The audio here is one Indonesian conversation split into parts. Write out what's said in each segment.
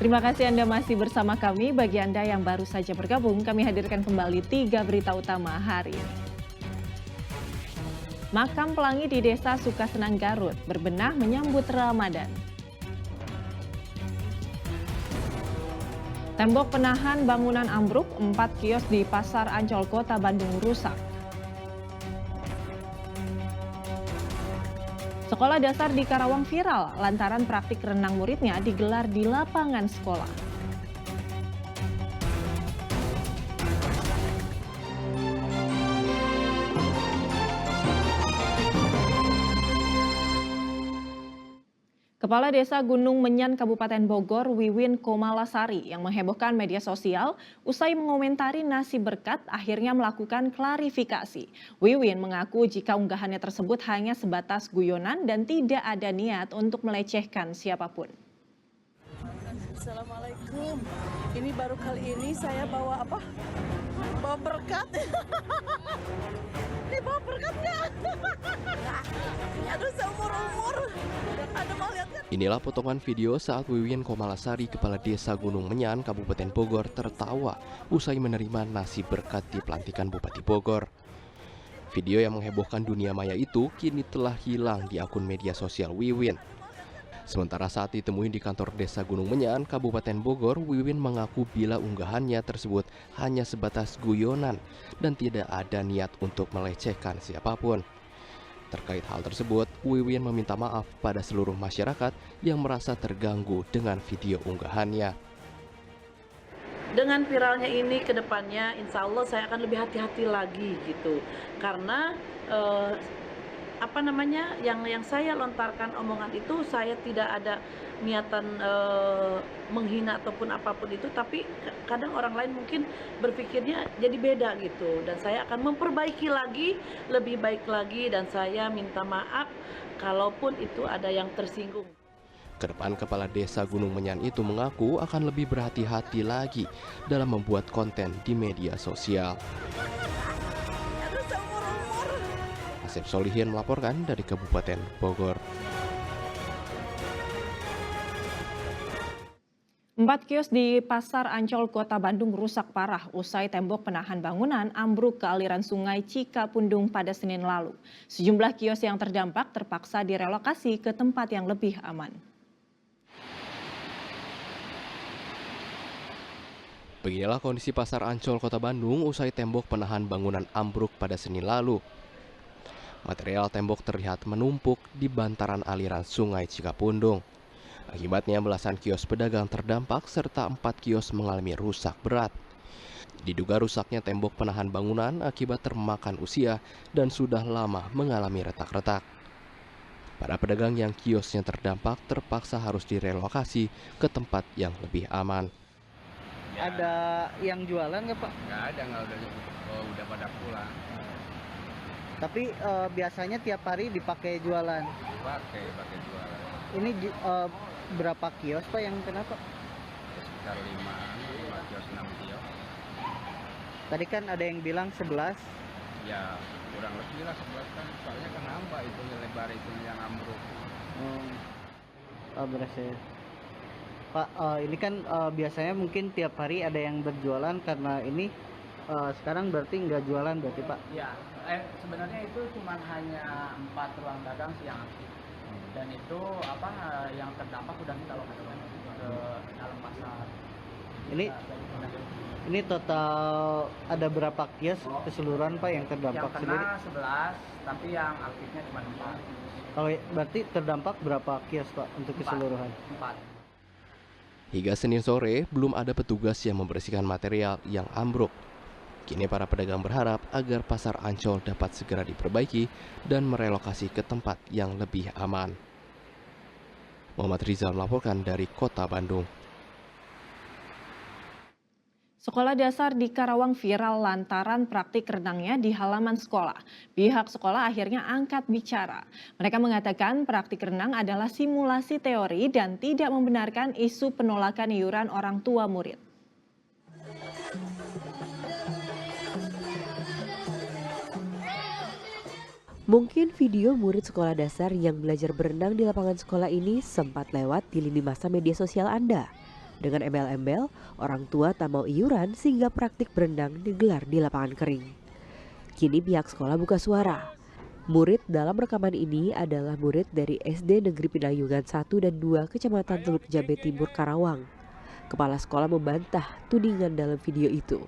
Terima kasih Anda masih bersama kami. Bagi Anda yang baru saja bergabung, kami hadirkan kembali 3 berita utama hari ini. Makam pelangi di Desa Sukasenang Garut berbenah menyambut Ramadan. Tembok penahan bangunan ambruk, 4 kios di Pasar Ancol Kota Bandung rusak. Sekolah dasar di Karawang viral lantaran praktik renang muridnya digelar di lapangan sekolah. Kepala Desa Gunung Menyan Kabupaten Bogor, Wiwin Komalasari, yang menghebohkan media sosial usai mengomentari nasi berkat akhirnya melakukan klarifikasi. Wiwin mengaku jika unggahannya tersebut hanya sebatas guyonan dan tidak ada niat untuk melecehkan siapapun. Assalamualaikum. Ini baru kali ini saya bawa apa? Bawa berkat. Ini bawa berkat nggak? Aduh, seumur-umur. Ada mau lihat kan? Inilah potongan video saat Wiwin Komalasari, Kepala Desa Gunung Menyan, Kabupaten Bogor, tertawa usai menerima nasi berkat di pelantikan Bupati Bogor. Video yang menghebohkan dunia maya itu kini telah hilang di akun media sosial Wiwin. Sementara saat ditemui di kantor Desa Gunung Menyan, Kabupaten Bogor, Wiwin mengaku bila unggahannya tersebut hanya sebatas guyonan dan tidak ada niat untuk melecehkan siapapun. Terkait hal tersebut, Wiwin meminta maaf pada seluruh masyarakat yang merasa terganggu dengan video unggahannya. Dengan viralnya ini ke depannya, insya Allah saya akan lebih hati-hati lagi gitu. Karena yang saya lontarkan omongan itu saya tidak ada niatan menghina ataupun apapun itu, tapi kadang orang lain mungkin berpikirnya jadi beda gitu, dan saya akan memperbaiki lagi, lebih baik lagi, dan saya minta maaf kalaupun itu ada yang tersinggung. Kedepan Kepala Desa Gunung Menyan itu mengaku akan lebih berhati-hati lagi dalam membuat konten di media sosial. Asep Solihin melaporkan dari Kabupaten Bogor. 4 kios di Pasar Ancol Kota Bandung rusak parah usai tembok penahan bangunan ambruk ke aliran sungai Cikapundung pada Senin lalu. Sejumlah kios yang terdampak terpaksa direlokasi ke tempat yang lebih aman. Beginilah kondisi Pasar Ancol Kota Bandung usai tembok penahan bangunan ambruk pada Senin lalu. Material tembok terlihat menumpuk di bantaran aliran sungai Cikapundung. Akibatnya belasan kios pedagang terdampak serta 4 kios mengalami rusak berat. Diduga rusaknya tembok penahan bangunan akibat termakan usia dan sudah lama mengalami retak-retak. Para pedagang yang kiosnya terdampak terpaksa harus direlokasi ke tempat yang lebih aman. Ada yang jualan nggak Pak? Nggak ada, udah pada pulang. Tapi biasanya tiap hari dipakai jualan. Pakai jualan. Ini berapa kios Pak yang kena Pak? Sekitar 5 kios, 6 kios. Tadi kan ada yang bilang 11. Ya kurang lebih lah 11 kan, soalnya kan nambah itu lebar itu yang ambruk. Berhasil. Pak, ini kan biasanya mungkin tiap hari ada yang berjualan, karena ini sekarang berarti nggak jualan berarti Pak? Ya, sebenarnya itu cuma hanya 4 ruang dagang sih yang aktif. Dan itu yang terdampak sudah kita lokasikan ke dalam pasar. Ini total ada berapa kios keseluruhan Pak yang terdampak Yang sendiri? kena 11, tapi yang aktifnya cuma 4. Kalau berarti terdampak berapa kios Pak untuk keseluruhan? 4. Hingga Senin sore, belum ada petugas yang membersihkan material yang ambruk. Kini para pedagang berharap agar Pasar Ancol dapat segera diperbaiki dan merelokasi ke tempat yang lebih aman. Muhammad Rizal melaporkan dari Kota Bandung. Sekolah dasar di Karawang viral lantaran praktik renangnya di halaman sekolah. Pihak sekolah akhirnya angkat bicara. Mereka mengatakan praktik renang adalah simulasi teori dan tidak membenarkan isu penolakan iuran orang tua murid. Mungkin video murid sekolah dasar yang belajar berenang di lapangan sekolah ini sempat lewat di lini masa media sosial Anda. Dengan embel-embel, orang tua tak mau iuran sehingga praktik berenang digelar di lapangan kering. Kini pihak sekolah buka suara. Murid dalam rekaman ini adalah murid dari SD Negeri Pinayungan 1 dan 2 Kecamatan Teluk Jambe Timur, Karawang. Kepala sekolah membantah tudingan dalam video itu.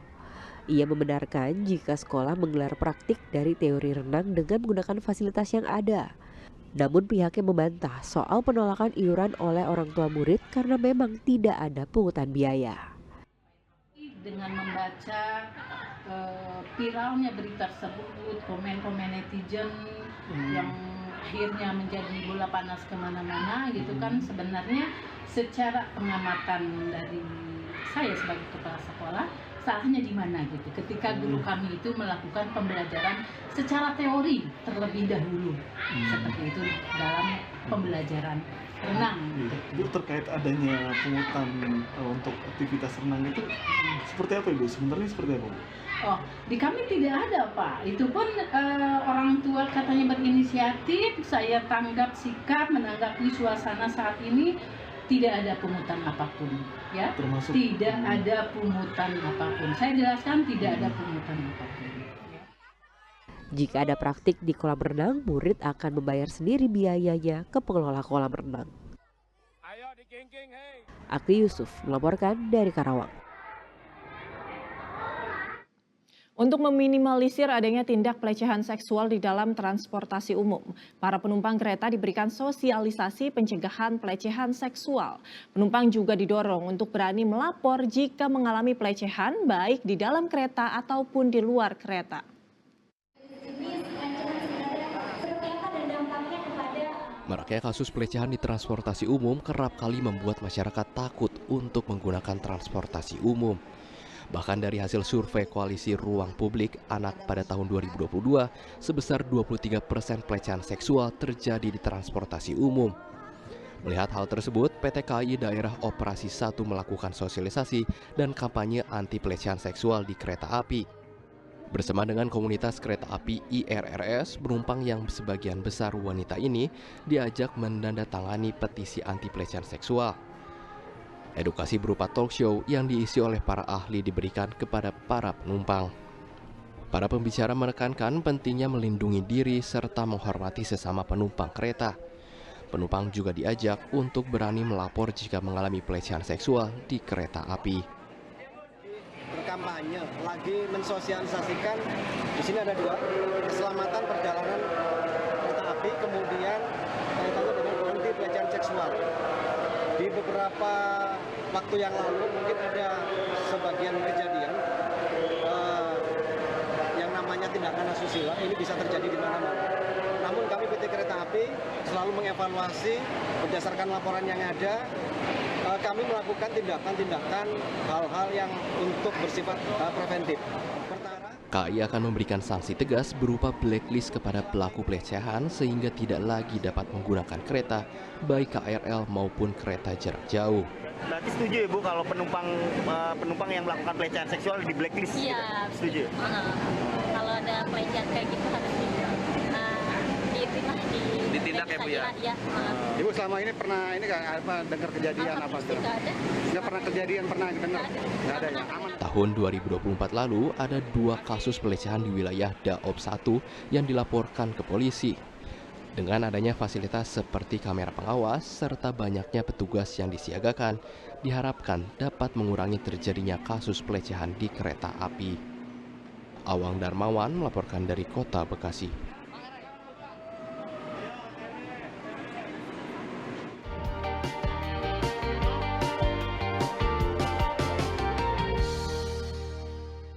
Ia membenarkan jika sekolah menggelar praktik dari teori renang dengan menggunakan fasilitas yang ada. Namun pihaknya membantah soal penolakan iuran oleh orang tua murid karena memang tidak ada pungutan biaya. Dengan membaca viralnya berita tersebut, komen-komen netizen yang akhirnya menjadi bola panas kemana-mana gitu kan, sebenarnya secara pengamatan dari saya sebagai kepala sekolah, salahnya di mana gitu ketika guru kami itu melakukan pembelajaran secara teori terlebih dahulu seperti itu dalam pembelajaran renang. Bu, terkait adanya pungutan untuk aktivitas renang itu seperti apa Ibu? Sebenarnya seperti apa Bu? Oh, di kami tidak ada Pak. Itu pun orang tua katanya berinisiatif, saya tanggap sikap menanggapi suasana saat ini. Tidak ada pungutan apapun, ya. Termasuk tidak ada pungutan apapun. Saya jelaskan tidak ada pungutan apapun. Jika ada praktik di kolam renang, murid akan membayar sendiri biayanya ke pengelola kolam renang. Akri Yusuf melaporkan dari Karawang. Untuk meminimalisir adanya tindak pelecehan seksual di dalam transportasi umum, para penumpang kereta diberikan sosialisasi pencegahan pelecehan seksual. Penumpang juga didorong untuk berani melapor jika mengalami pelecehan baik di dalam kereta ataupun di luar kereta. Maraknya kasus pelecehan di transportasi umum kerap kali membuat masyarakat takut untuk menggunakan transportasi umum. Bahkan dari hasil survei Koalisi Ruang Publik Anak pada tahun 2022, sebesar 23% pelecehan seksual terjadi di transportasi umum. Melihat hal tersebut, PT KAI Daerah Operasi 1 melakukan sosialisasi dan kampanye anti pelecehan seksual di kereta api. Bersama dengan komunitas kereta api IRRS, penumpang yang sebagian besar wanita ini diajak menandatangani petisi anti pelecehan seksual. Edukasi berupa talk show yang diisi oleh para ahli diberikan kepada para penumpang. Para pembicara menekankan pentingnya melindungi diri serta menghormati sesama penumpang kereta. Penumpang juga diajak untuk berani melapor jika mengalami pelecehan seksual di kereta api. Berkampanye, lagi mensosialisasikan, di sini ada dua, keselamatan perjalanan kereta api, kemudian kaitannya dengan anti pelecehan seksual. Di beberapa waktu yang lalu mungkin ada sebagian kejadian yang namanya tindakan asusila, ini bisa terjadi di mana-mana. Namun kami PT Kereta Api selalu mengevaluasi berdasarkan laporan yang ada, kami melakukan tindakan-tindakan hal-hal yang untuk bersifat preventif. KAI akan memberikan sanksi tegas berupa blacklist kepada pelaku pelecehan sehingga tidak lagi dapat menggunakan kereta baik KRL maupun kereta jarak jauh. Berarti setuju ya Bu kalau penumpang yang melakukan pelecehan seksual di blacklist? Iya, setuju. Kalau ada pelecehan kayak gitu harus ditindak ya Bu ya. Ya. Ibu selama ini pernah dengar kejadian apa? Nggak pernah kejadian dengar? Nggak ada ya. Aman. Tahun 2024 lalu ada 2 kasus pelecehan di wilayah Daob 1 yang dilaporkan ke polisi. Dengan adanya fasilitas seperti kamera pengawas serta banyaknya petugas yang disiagakan, diharapkan dapat mengurangi terjadinya kasus pelecehan di kereta api. Awang Darmawan melaporkan dari Kota Bekasi.